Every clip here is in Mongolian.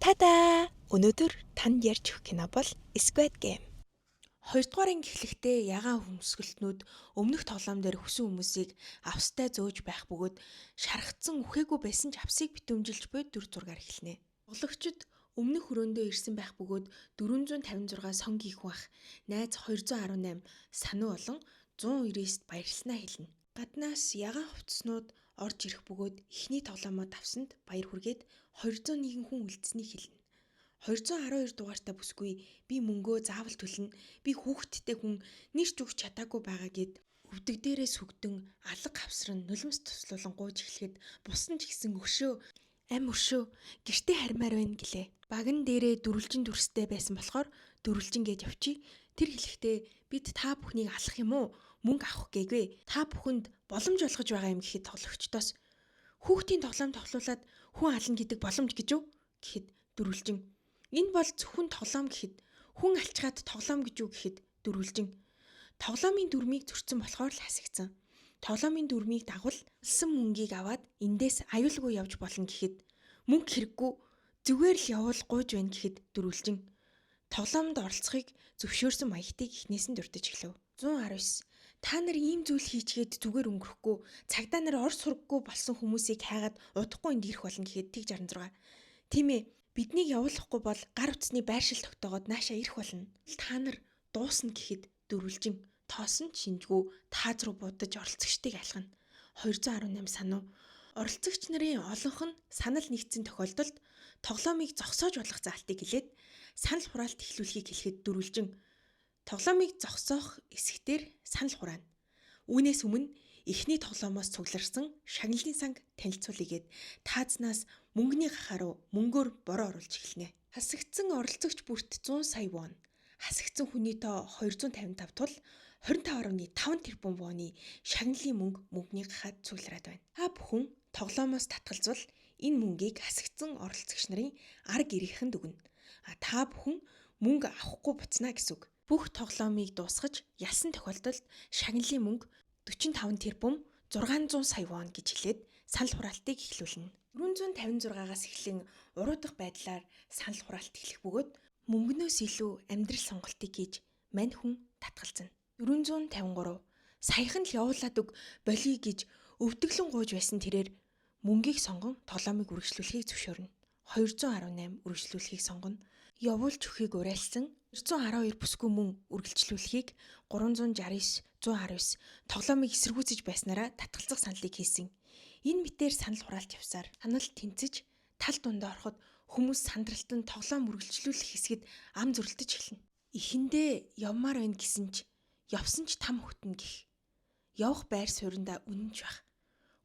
Тадаа! Өнөөдөр танд ярьж өгөх кино бол Squid Game. Хоёрдугаар анги эхлэхдээ ягаан хөмсгөлтнүүд өмнөх тоглоом дээр хүсэн хүмүүсийг австай зөөж байх бөгөөд шархацсан үхээгүй байсан ч авсыг битүүмжилж буй дүр зургаар эхэлнэ. Тоглогчид өмнөх өрөөндөө ирсэн байх бөгөөд 456 сонгийн их бах найз 218 сануу болон 199-т баярлснаа хэлнэ. Гаднаас ягаан хувцснууд орж ирэх бөгөөд эхний тоглоомоо давсанд баяр хүргээд 201 хүн үлдсэнийг хэлнэ. 212 дугаартаа бүсгүй би мөнгөө заавал төлнө. Би хүүхэдтэй хүн нэрч өгч чадаагүй байгаа гэд өвдөг дээрээ сүгдэн алга хавсран нулимс туслуулан гууж эхлэхэд бусан ч гэсэн өшөө гэртээ хармаар байна гэлээ. Баган дээрээ дөрвөлжин дүрстэй байсан болохоор дөрвөлжин гэж явчих. Тэр хэлэхдээ бид та бүхнийг алах юм уу? Мөнгө авах гээгүй. Та бүхэнд боломж олгож байгаа юм гэхэд тоглогчдоос хүүхдийн тоглоом тоглуулад хүн ална гэдэг боломж гэж үү? Гэхэд дөрвөлжин энэ бол зөвхөн тоглоом гэхэд хүн алчгаад тоглоом гэж үү гэхэд дөрвөлжин тоглоомын дүрмийг зөрчсөн болохоор л хасагдсан. Тоглоомын дүрмийг дагуулсан мөнгийг аваад эндээс аюулгүй явж болно гэхэд мөнгө хэрэггүй зүгээр л явуул гуйж байна гэхэд дөрвөлжин тоглоомд оролцохыг зөвшөөрсөн маягтыг эхнээс нь дурдж эхлэв. 119 та нар ийм зүйл хийчгээд зүгээр өнгөрөхгүй цагдаа нар ор сургахгүй болсон хүмүүсийг хайгаад удахгүй энд ирэх болно гэхэд тэг 66 тийм ээ биднийг явуулахгүй бол гар утасны байршил тогтоогоод наашаа ирэх болно. Та нар дуусна гэхэд дөрвөлжин тоосон шинжгүй тааз руу будаж оролцогчдыг алхана. 218 сануу. Оролцогч нарын олонх нь санал нэгдсэн тохиолдолд тоглоомыг зогсоож болох заалтыг хэлээд санал хураалт эхлүүлэхийг хэлэхэд дөрвөлжин тоглоомыг зогсоох эсхтэр санал хураана. Үүнээс өмнө эхний тоглоомоос цугларсан шагналын санг танилцуулъягээд таазнаас мөнгөний гахаа руу мөнгөөр бороо оруулж эхэлнэ. Хасагдсан оролцогч бүрт 100 сая вон, хасагдсан хүний тоо 255 тул 25.5 тэрбум воны шагналын мөнгөний гахаад цуглараад байна. Та бүхэн тоглоомоос татгалзвал энэ мөнгийг хасагдсан оролцогч нарын арга иргэнхэнд өгнө. Та бүхэн мөнгө авахгүй буцнаа гэсэн үг. Бүх тоглоомыг дуусгаж ялсан тохиолдолд шагналын мөнгө 45 тэрбум 600 сая вон гэж хэлээд санал хураалтыг эхлүүлнэ. 456-аас эхлэн уруудах байдлаар санал хураалт эхлэх бөгөөд мөнгнөөс илүү амьдрал сонголтыг хийж мань хүн татгалзана. 453 саяхан л явуулаад өг болиё гэж өвдөглөн гууж байсан тэрээр мөнгийг сонгон тоглоомыг үргэлжлүүлэхийг зөвшөөрнө. 218 үргэлжлүүлэхийг сонгоно. Явуулж өгөхийг уриалсан 212 бүсгүй мөн үргэлжлүүлэхийг 369 119 тоглоомыг эсэргүүцэж байснараа татгалзах саналыг хийсэн. Энэ мэтээр санал хураалт явсаар санал тэнцэж тал дундаа ороход хүмүүс сандралтанд тоглоом үргэлжлүүлэх хэсгэд ам зүрэлдэж эхэлнэ. Эхэндээ явмаар байна гэсэн ч явсан ч там хөтнө гэх. Явах байр суурьндаа үнэнч байх.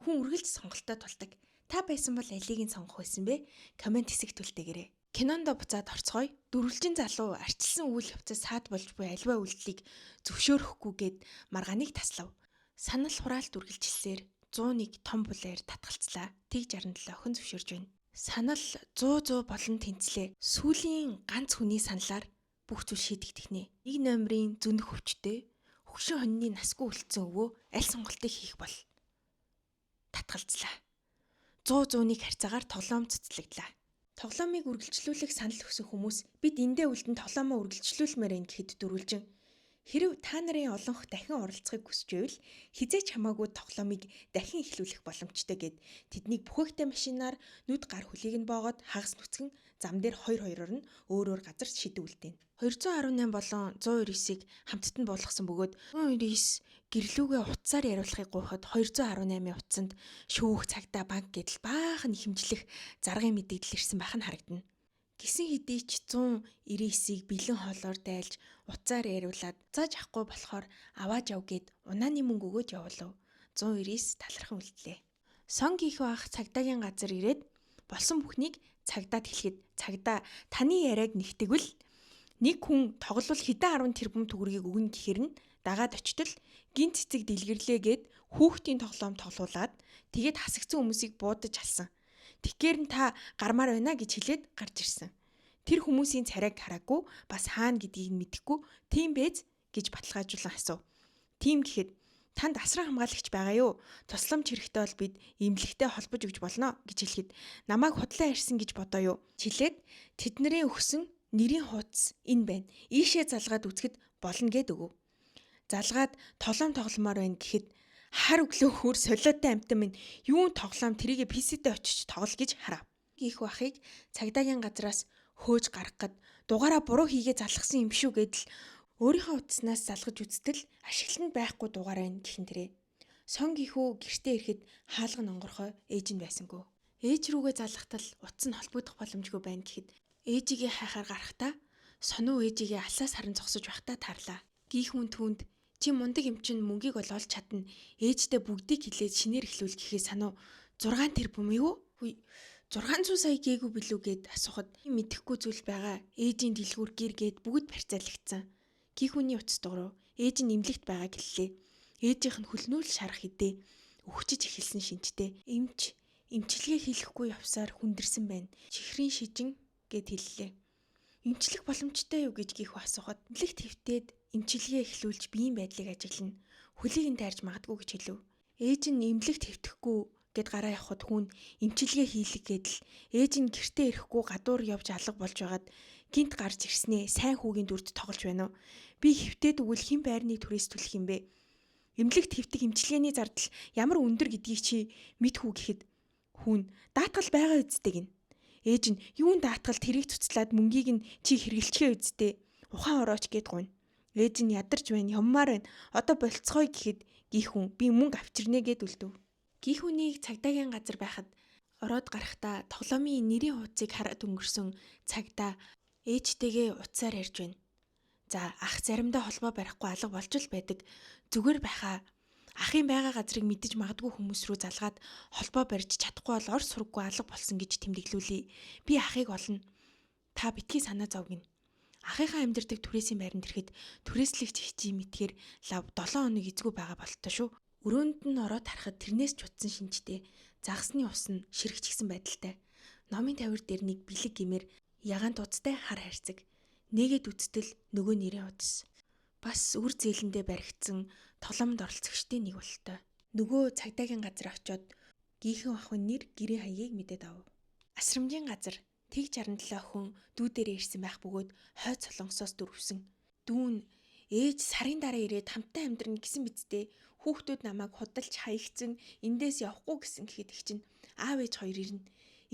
Хүн үргэлж сонголтоо тулдаг. Та байсан бол алийг нь сонгох байсан бэ? Комент хэсэгт үлдээгээрэй. Кинонд буцаад орцгоё. Дөрвөлжин залуу арчилсан үйл явцад саад болж буй альва үйлдэлийг зөвшөөрөхгүйгээд маргааныг таслав. Санал хураалт үргэлжилсээр 101 том булээр татгалцлаа. Тэг 67 охин зөвшөөрж байна. Санал 100 болон тэнцлээ. Сүүлийн ганц хүний саналаар бүх зүйл шийдэгдэх нэ. Нэг номерын зөнөх өвчтэй хөгшин хоньны насгүй үлдсэн өвөө аль сонголтыг хийх бол татгалцлаа. 100-100-ыг харьцаагаар тоглоом цэцлэгдлээ. Тоглоомыг үргэлжлүүлэх санал өгсөн хүмүүс бид эндээ үлдэн тоглоомоо үргэлжлүүлмээр байна гэхэд дөрвөлжин хэрэв та нарын олонх дахин оролцохыг хүсэж байвал хизээч хамаагүй тоглоомыг дахин эхлүүлэх боломжтой гэд тэднийг бүхээгтэй машинаар нүд гар хөлийг нь боогоод хагас нүцгэн зам дээр 2-2-оор нь өөр газар шидэв үлдээн. 218 болон 199-ийг хамттан буулгасан бөгөөд 199 гэрлүүгээ утсаар яриулахыг гуйхад 218-ийн утсанд шүүх цагдаа банк гэдэл баахан хэмжлэх заргын мэдээлэл ирсэн байх нь харагдана. Гисэн хэдий ч 199-ийг бэлэн хоолоор дайлж утсаар яриулаад зааж авахгүй болохоор аваад яв гэд унааны мөнгө өгөөд явуулав. 199 талархан үлдлээ. Сонг их баах цагдаагийн газар ирээд болсон бүхнийг цагдаад хэлэхэд цагдаа таны яриаг нэгтгэвэл нэг хүн тоглол хэдэн 10 тэрбум төгрөгийг өгнө гэхээр нь дагаад очтол гинт цэцэг дэлгэрлээгээд хүүхдийн тоглоом тоглуулад тэгээд хасагдсан хүмүүсийг буудаж алсан. Тэгэхээр нь та гармаар байна гэж хэлээд гарч ирсэн. Тэр хүмүүсийн царайг хараагүй бас хаана гэдгийг нь мэдэхгүй тийм бэз гэж баталгаажуулан асуув. Тийм гэхэд Танд асран хамгаалагч байгаа юу? Тусламж хэрэгтэй бол бид эмнэлэгтэй холбож өгч болно гэж хэлэхэд намайг худлаа ирсэн гэж бодоо юу? Чилээд тэдний өгсөн нэрийн хуудас энэ байна. Ийшээ залгаад үзэхэд болно гэд өгөв. Залгаад тоглоом тогломоор байна гэхэд хар өглөө хөр солиотой амтан минь юун тоглоом тэрийг PC-тэй очиж тоглол гэж харав. Их бахыг цагдаагийн газраас хөөж гаргахад дугаараа буруу хийгээ залгасан юм шүү гэдэл өөрийнхөө утаснаас залгаж үзтэл ашиглалтанд байхгүй дугаар байна гэхин тэрэ. Сон гихүү гэртээ ирэхэд хаалга онгорхой ээж нь байсангүй. Ээж рүүгээ залгахтал утас нь холбогдох боломжгүй байна гэхэд ээжигээ хайхаар гарахтаа сонуу ээжигээ алсаас харан зогсож байхдаа таарлаа. Гихүүн түүнд чи мундаг юм чин мөнгийг бол олж чадна. Ээжтэй бүгдийг хилээд шинээр эхлүүл гэхээ сануу 6 тэрбум юу? 600 сая гээгүй билүү гэд асуухад мэдэхгүй зүйл байгаа. Ээжийн дэлгүүр гэр гээд бүгд барьцаалагдсан. Гихүүний утас дуурав. Ээж нь имлэгт байгааг хэллээ. Ээжийнх нь хөлнүүл шарах хэдээ өвчөж эхэлсэн шинжтэй. Эмчилгээ хийхгүй явсаар хүндэрсэн байна. Чихрийн шижин гэд хэллээ. Эмчлэх боломжтой юу гэж гихүү асуухад имлэгт хэвтээд эмчилгээ эхлүүлж биеийн байдлыг ажиглана. Хөлийг нь тайрж магадгүй гэж хэлв. Ээж нь имлэгт хэвтэхгүй гэд гараа явахад хүн эмчилгээ хийлэг гэдэл ээж нь гэртээ ирэхгүй гадуур явж алга болж байгаад гинт гарч ирснээ сайн хүүгийн дүрд тоглож байна уу? Би хэвтээд өгвөл хэн байрны түрээс түлэх юм бэ? Эмнэлэгт хэвтэх эмчилгээний зардал ямар өндөр гэдгийг чи мэдхүү гэхэд хүн даатгал байгаа үсттэй гин. Ээж нь юун даатгал тэрийг цуцлаад мөнгийг нь чи хэргэлчгээ үсттэй. Ухаан орооч гэд гуйна. Ээж нь ядарч байна, юммаар байна. Одоо болцгоё гэхэд гихүүн би мөнгө авчирнэ гэд үлдэв. Гихүүнийг цагдаагийн газар байхад ороод гарахдаа тоглоомын нэрийн хуудсыг хараад өнгөрсөн цагдаа ээжтэйгээ утсаар ярьж байна. За ах заримдаа холбоо барихгүй алга болж л байдаг. Зүгээр байхаа ахын байгаа газрыг мэдэж магадгүй хүмүүс рүү залгаад холбоо барьж чадахгүй бол ор сурггүй алга болсон гэж тэмдэглүүлье. Би ахыг олно. Та битгий санаа зовгино. Ахынхаа амьдардаг түрээсийн байранд ирэхэд түрээслэгч хичээ мэтгээр лав 7 хоног эзгүй байгаа болтой шүү. Өрөөнд нь ороод харахад тэрнээс ч утсан шинжтэй. Загсны ус нь ширхчихсэн байдалтай. Номын тавир дээр нэг бэлэг гимээр ягаан туцтай хар хайрцаг. Нэгэд үцтэл нөгөө нэрийн хуудас. Бас үр зээлэндээ баригдсан тоглоомд оролцогчдын нэг болтой. Нөгөө цагдаагийн газар очиод гийхэн ахын нэр гэрээ хаягийг мэдээд ав. Асрамжийн газар тэг 67 хүн дүү дээрээ ирсэн байх бөгөөд хойд солонгосоос дөрвсөн. Дүүн ээж сарын дараа ирээд хамтдаа амьдрна гэсэн бидтэй. Хүүхдүүд намайг худалч хаягцсан эндээс явахгүй гэсэн гэхэд их чинь аав ээж хоёр ирнэ.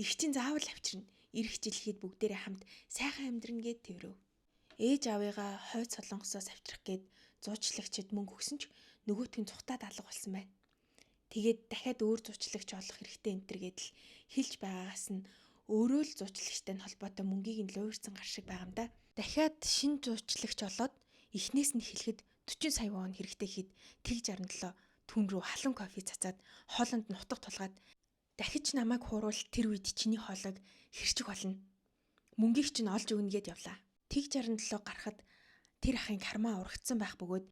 Их чинь заавал авчирна. Ирэх жилхэд бүгдээрээ хамт сайхан амьдрна гэд тэрв. Ээж аавыгаа хойд солонгосоос авчрах гээд зуучлагчид мөнгө өгсөн ч нөгөөтг нь цухтаад алга болсон байна. Тэгээд дахиад өөр зуучлагч олох хэрэгтэй энтер гэдэл хэлж байгаагаас нь өөрөө л зуучлагчтай холбоотой мөнгийг нь луурсан гар шиг байгаа юм да. Дахиад шинэ зуучлагч олоод эхнээс нь хэлэхэд 40 сая вон хэрэгтэй хэд тэг 67 түн рүү халуун кофе цацаад хоолонд нутаг тулгаад дахиж намайг хууруул тэр үед чиний хоолойг хэрчих болно. Мөнгийг чинь олж өгнө гэд явлаа. Тэг 67 гарахад тэр ахын кармаа урагдсан байх бөгөөд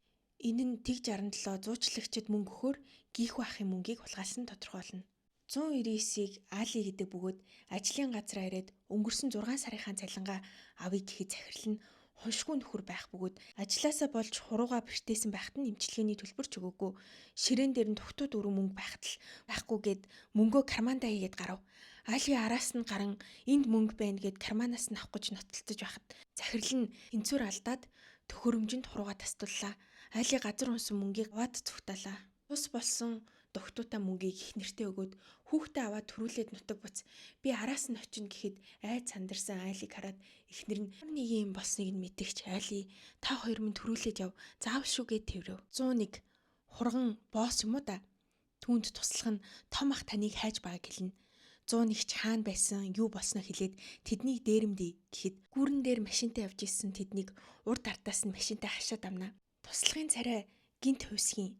энэ нь тэг 67 зуучлагчид мөнгө өгөхөөр гийхүү ахын мөнгийг хулгайлсан тодорхойлно. 199-ийг Али гэдэг бөгөөд ажлын газраа ирээд өнгөрсөн 6 сарынхаа цалингаа авъя гэхэд захирал нь хуншгүй нөхөр байх бөгөөд ажилласаа болж хурууга бэртээсэн байхад нь эмчилгээний төлбөр ч өгөөгүй. Ширээн дээр нь тухтууд өрөө мөнгө байхад л байхгүй гэд мөнгөө кармандаа хийгээд гарав. Али араас нь гаран энд мөнгө байна гэд карманаас нь авах гэж нотолцож байхад захирал нь энцүүр алдаад төхөөрөмжөнд хурууга тастууллаа. Али газар унсан мөнгийг аваад зүгтаалаа. Тус болсон догтуута мөнгийг их нэртээ өгөөд хүүхдээ аваад төрүүлээд нутаг буц. Би араас нь очино гэхэд айд сандарсан Алиг хараад эхнэр нь нэг юм болсныг нь мэдэгч Али та хоёр минь төрүүлээд яв. Заавал шүү гэд тэрв. 101 хурган босс юм уу да. Түүнд туслах нь том ах таныг хайж байгааг хэлнэ. 101 ч хаана байсан, юу болсноо хэлээд тэднийг дээрэмдий гэхэд гүүрэн дээр машинтай явж исэн тэднийг урд артаас нь машинтай хашаад амнаа. Туслахын царай гинт хувьсгийн.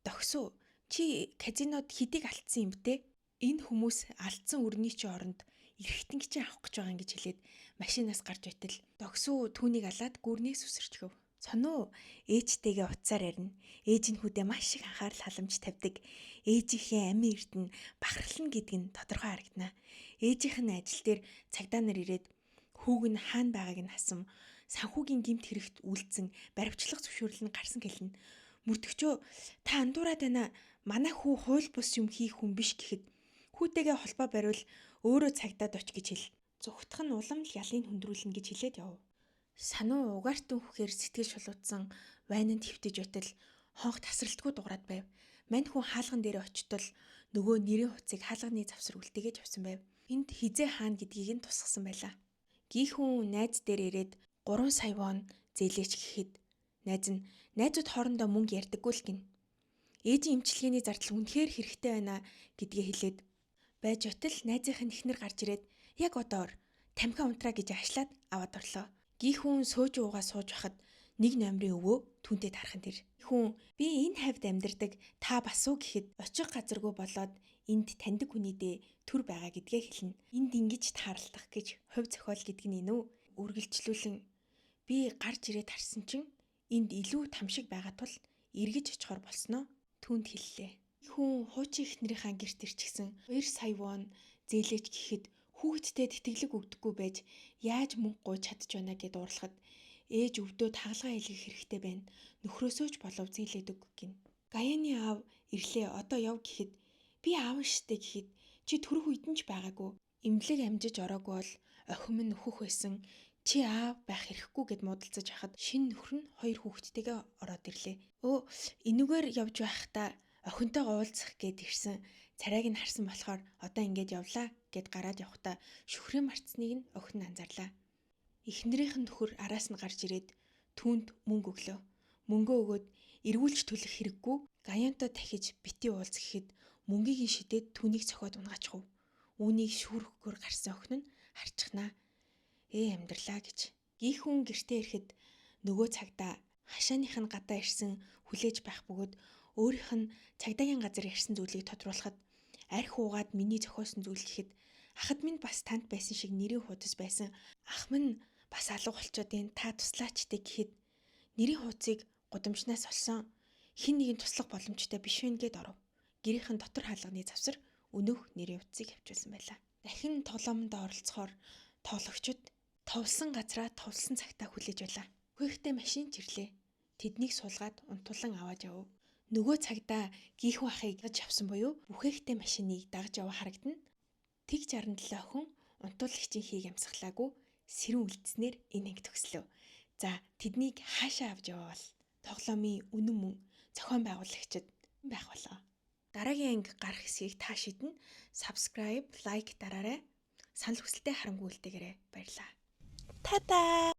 Догсуу чи казинод хэдийг алдсан юм бэ? Энэ хүмүүс алдсан өрний чи оронд эргэтэн чинь авах гэж байгаа юм гэж хэлээд машинаас гарч байтал догсуу түүнийг алаад гүрнээс үсэрчгөв. Сонуу ээжтэйгээ утсаар ярина. Ээж нь хүүдээ маш их анхаарал халамж тавьдаг. Ээжийнхээ амин эрдэнэ бахархлана гэдэг нь тодорхой харагдана. Ээжийнх нь ажил дээр цагдаа нар ирээд хүүг нь хаана байгааг нь асам санхүүгийн гэмт хэрэгт үйлдсэн баривчлах зөвшөөрөл нь гарсан гэлнэ. Мөрдөгчөө та андуураад байна. Манай хүү хууль бус юм хийх хүн биш гэхэд хүүтэйгээ холбоо бариул өөрөө цагдаад оч гэж хэл. Зүгтх нь улам л ялыг хөндрүүлнэ гэж хэлээд яв. Сануу угаартан хүхээр сэтгэл шулуутсан вайнанд хөвтөж байтал хонх тасралтгүй дуграад байв. Мань хүн хаалган дээр очтол нөгөө нэрийн хуцыг хаалганы завсар үлдээгэж авсан байв. Энд хизээ хаана гэдгийг нь тусгасан байлаа. Гийхүүн найз дээр ирээд 3 сая вон зээлээч гэхэд найз нь найзууд хоорондоо мөнгө ярьдаггүй л гин. Ээжийн эмчилгээний зардал үнэхээр хэрэгтэй байна гэдгээ хэлээд байж отол найзынх нь ихнэр гарч ирээд яг одоор тамхи унтраа гэж аашлаад аваад орлоо. Гийхүүн сөөж уугаа сууж байхад нэг номерын өвөө түүнтэй тархан тэр. Хүн би энэ хавьд амьдардаг та бас уу гэхэд очих газаргүй болоод энд таньдаг хүний дэ төр байгаа гэдгээ хэлнэ. Энд ингэж таарлах гэж хувь зохиол гэдэг нь энэ үү? Үргэлжлүүлэн би гарч ирээд харсан чинь энд илүү тамшиг байгаа тул эргэж очихоор болсноо түүнд хэллээ. Хүн хуучин эхнэрийнхээ гэрт ирчихсэн 2 сая вон зээлээч гэхэд хүүхэдтэй тэтгэлэг өгдөггүй байж яаж мөнгө гуйж чадж байна гэд уурлахад ээж өвдөөд хагалгаа хэлэх хэрэгтэй байна. Нөхрөөсөө ч болов зээлээдэг гин. Гаяны аав ирлээ одоо яв гэхэд би аав штэ гэхэд чи төрөх үйдэн ч байгаагүй. Имлэг амжиж ороогүй бол охин минь нөхөх байсан. Чи аав байх хэрэггүй гэд муудалцаж хахад шинэ нөхөр нь 2 хүүхэдтэйгээ ороод ирлээ. Өө энүүгээр явж байхдаа охинтойгоо уулзах гээд ирсэн. Царайг нь харсан болохоор одоо ингэж явлаа гэд гараад явхдаа шүхрээ марцсныг нь охин нь анзаарлаа. Эхнэрийнх нь нөхөр араас нь гарч ирээд түүнд мөнгө өглөө. Мөнгөө өгөөд эргүүлж төлөх хэрэггүй. Гаянтай дахиж бити уулз гэхэд мөнгийг нь шидээд түүнийг цохиод унгаачихв. Үүнийг шүүрхгүйгээр гарсан охин нь харчихнаа. Амьдралаа гэж. Гийхүүн гэртээ ирэхэд нөгөө цагдаа хашааных нь гадаа ирсэн хүлээж байх бөгөөд өөрийнх нь цагдаагийн газар ирсэн зүйлийг тодруулахад арх уугаад миний зохиосон зүйл гэхэд ахад минь бас танд байсан шиг нэрийн хуудас байсан. Ах минь бас алга болчоод энэ та туслаач дээ гэхэд нэрийн хуудсыг гудамжнаас олсон хин нэгэн туслах боломжтой биш вэ гэд оров. Гэрийнхэн дотор хаалганы завсар өнөөх нэрийн хуудсыг авчулсан байлаа. Дахин тоглоомонд оролцохоор тоглогчид товлсон газраа товлсон цагтаа хүлээж байлаа. Хүүхдээ машин чирлээ. Тэднийг суулгаад унтуулан аваад явв. Нөгөө цагдаа гийхүү ахыг гаж авсан буюу бүхээгтэй машиныг дагж яваа харагдана. Тэг 67 охин унтуулагчийн хийг амсгалаагүй сэрүүн үлдснээр энэ анги төгслөө. За тэднийг хаашаа авч яваавал тоглоомын үнэн мөн зохион байгуулагчид байх болоо. Дараагийн анги гарах хэсгийг та шиднэ. Subscribe, like дараарай. Санал хүсэлтээ харангүй үлдээгээрэй. Баярлалаа. Та-да!